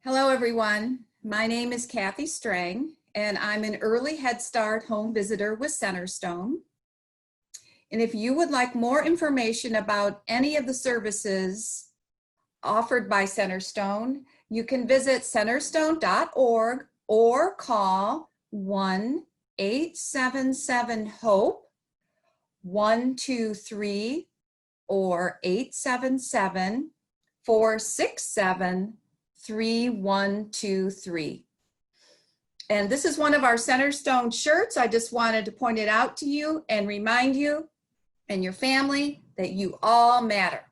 Hello, everyone. My name is Kathy Streng, and I'm an early Head Start home visitor with Centerstone. And if you would like more information about any of the services offered by Centerstone, you can visit centerstone.org or call 1-877-HOPE 123 or 877-467-3123. And this is one of our Centerstone shirts. I just wanted to point it out to you and remind you and your family that you all matter.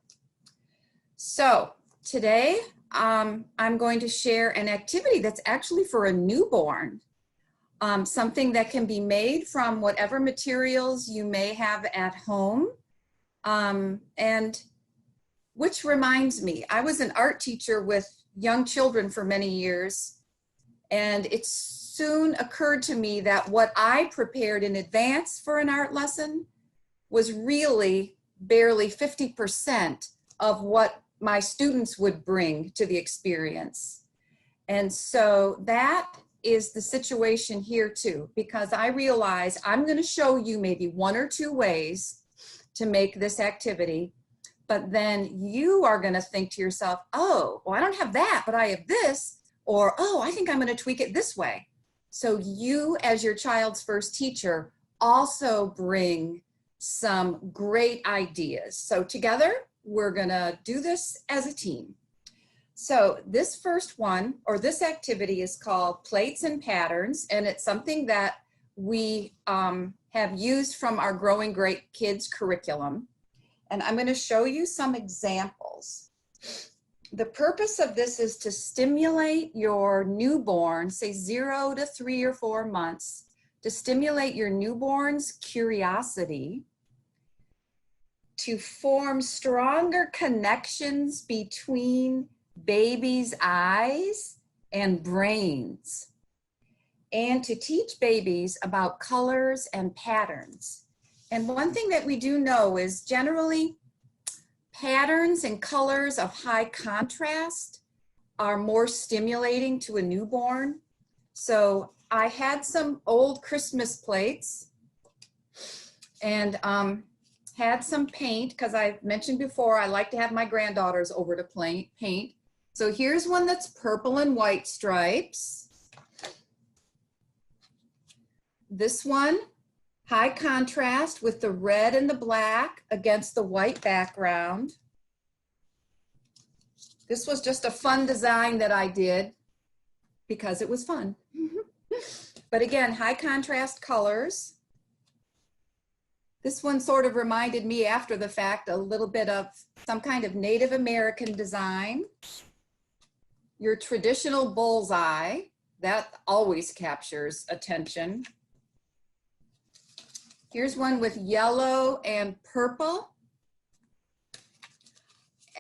So today I'm going to share an activity that's actually for a newborn, something that can be made from whatever materials you may have at home. And which reminds me, I was an art teacher with young children for many years, and it soon occurred to me that what I prepared in advance for an art lesson was really barely 50% of what my students would bring to the experience. And so that is the situation here too, because I realize I'm going to show you maybe one or two ways to make this activity. But then you are going to think to yourself, oh, well, I don't have that, but I have this, or, oh, I think I'm going to tweak it this way. So you, as your child's first teacher, also bring some great ideas. So together, we're going to do this as a team. So this first one, or this activity, is called Plates and Patterns, and it's something that we have used from our Growing Great Kids curriculum. And I'm going to show you some examples. The purpose of this is to stimulate your newborn, say 0 to 3 or 4 months, to stimulate your newborn's curiosity, to form stronger connections between babies' eyes and brains, and to teach babies about colors and patterns. And one thing that we do know is generally patterns and colors of high contrast are more stimulating to a newborn. So I had some old Christmas plates and had some paint, because I mentioned before I like to have my granddaughters over to paint. So here's one that's purple and white stripes. This one, high contrast with the red and the black against the white background. This was just a fun design that I did because it was fun. But again, high contrast colors. This one sort of reminded me after the fact a little bit of some kind of Native American design. Your traditional bullseye, that always captures attention. Here's one with yellow and purple.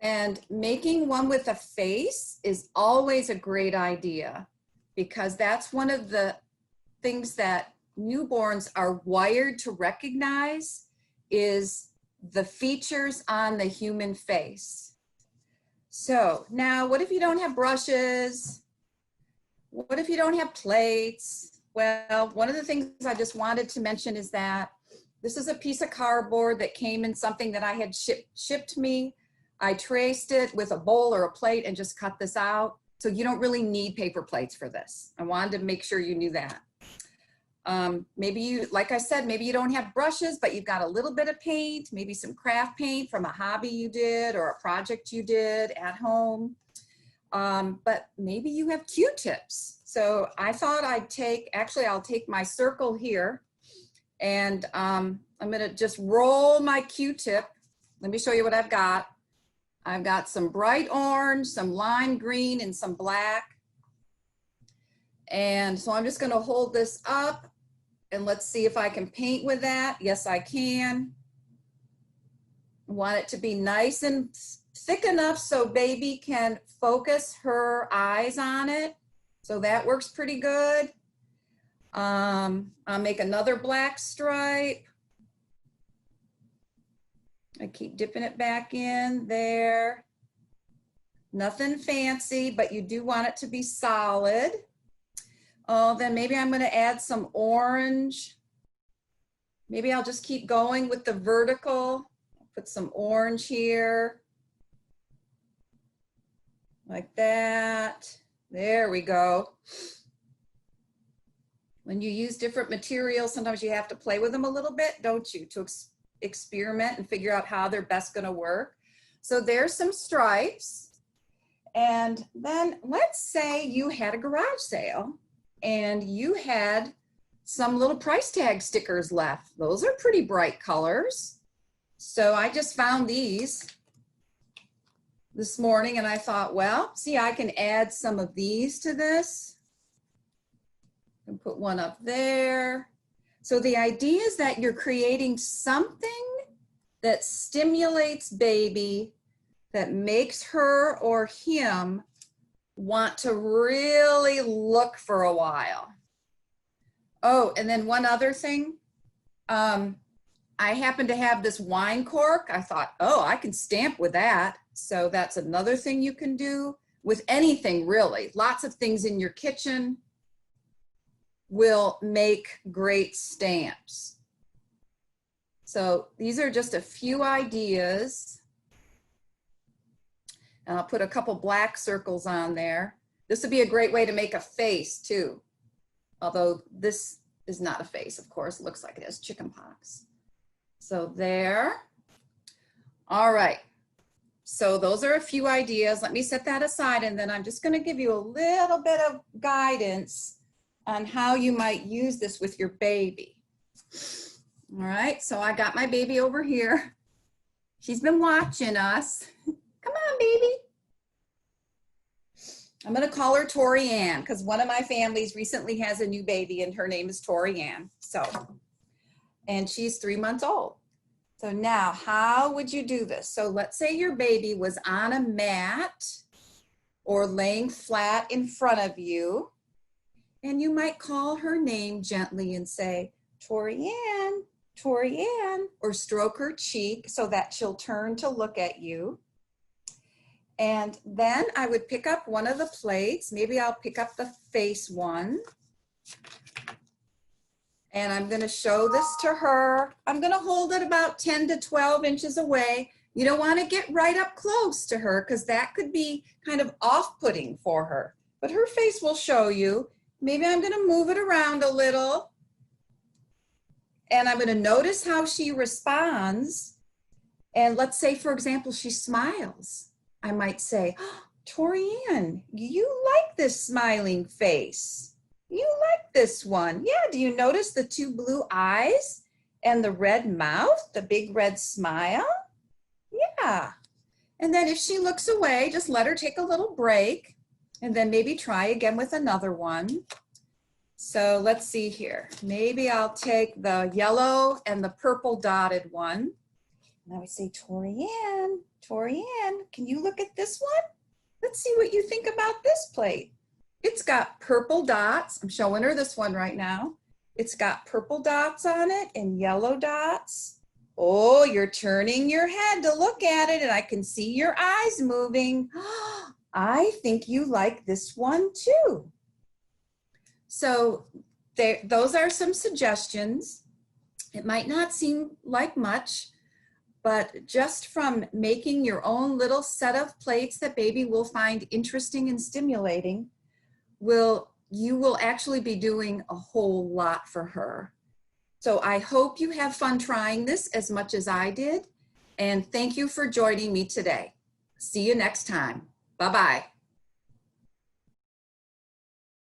And making one with a face is always a great idea, because that's one of the things that newborns are wired to recognize, is the features on the human face. So now, what if you don't have brushes? What if you don't have plates? Well, one of the things I just wanted to mention is that this is a piece of cardboard that came in something that I had shipped me. I traced it with a bowl or a plate and just cut this out. So you don't really need paper plates for this. I wanted to make sure you knew that. Maybe you, like I said, maybe you don't have brushes, but you've got a little bit of paint, maybe some craft paint from a hobby you did or a project you did at home. But maybe you have Q-tips. So I thought I'd take, actually I'll take my circle here, and I'm gonna just roll my Q-tip. Let me show you what I've got. I've got some bright orange, some lime green, and some black. And so I'm just gonna hold this up, and let's see if I can paint with that. Yes, I can. I want it to be nice and thick enough so baby can focus her eyes on it. So that works pretty good. I'll make another black stripe. I keep dipping it back in there. Nothing fancy, but you do want it to be solid. Oh, then maybe I'm gonna add some orange. Maybe I'll just keep going with the vertical. Put some orange here. Like that. There we go. When you use different materials, sometimes you have to play with them a little bit, don't you? To experiment and figure out how they're best gonna work. So there's some stripes. And then let's say you had a garage sale and you had some little price tag stickers left. Those are pretty bright colors. So I just found these this morning and I thought, well, see, I can add some of these to this and put one up there. So the idea is that you're creating something that stimulates baby, that makes her or him want to really look for a while. Oh, and then one other thing. I happen to have this wine cork. I thought, oh, I can stamp with that. So that's another thing you can do with anything, really. Lots of things in your kitchen will make great stamps. So these are just a few ideas. And I'll put a couple black circles on there. This would be a great way to make a face too. Although this is not a face, of course. It looks like it has chicken pox. So there. All right. So those are a few ideas. Let me set that aside, and then I'm just going to give you a little bit of guidance on how you might use this with your baby. All right. So I got my baby over here. She's been watching us. Come on, baby. I'm going to call her Tori Ann because one of my families recently has a new baby and her name is Tori Ann. So, and she's 3 months old. So now how would you do this? So let's say your baby was on a mat or laying flat in front of you, and you might call her name gently and say, Tori Ann, Tori Ann, or stroke her cheek so that she'll turn to look at you. And then I would pick up one of the plates. Maybe I'll pick up the face one. And I'm going to show this to her. I'm going to hold it about 10 to 12 inches away. You don't want to get right up close to her because that could be kind of off-putting for her. But her face will show you. Maybe I'm going to move it around a little. And I'm going to notice how she responds. And let's say, for example, she smiles. I might say, oh, Tori Ann, you like this smiling face. You like this one. Yeah, do you notice the two blue eyes and the red mouth, the big red smile? Yeah. And then if she looks away, just let her take a little break and then maybe try again with another one. So let's see here. Maybe I'll take the yellow and the purple dotted one. And I would say, Tori Ann, can you look at this one? Let's see what you think about this plate. It's got purple dots. I'm showing her this one right now. It's got purple dots on it and yellow dots. Oh, you're turning your head to look at it and I can see your eyes moving. I think you like this one too. So those are some suggestions. It might not seem like much, but just from making your own little set of plates that baby will find interesting and stimulating, you will actually be doing a whole lot for her. So I hope you have fun trying this as much as I did. And thank you for joining me today. See you next time. Bye-bye.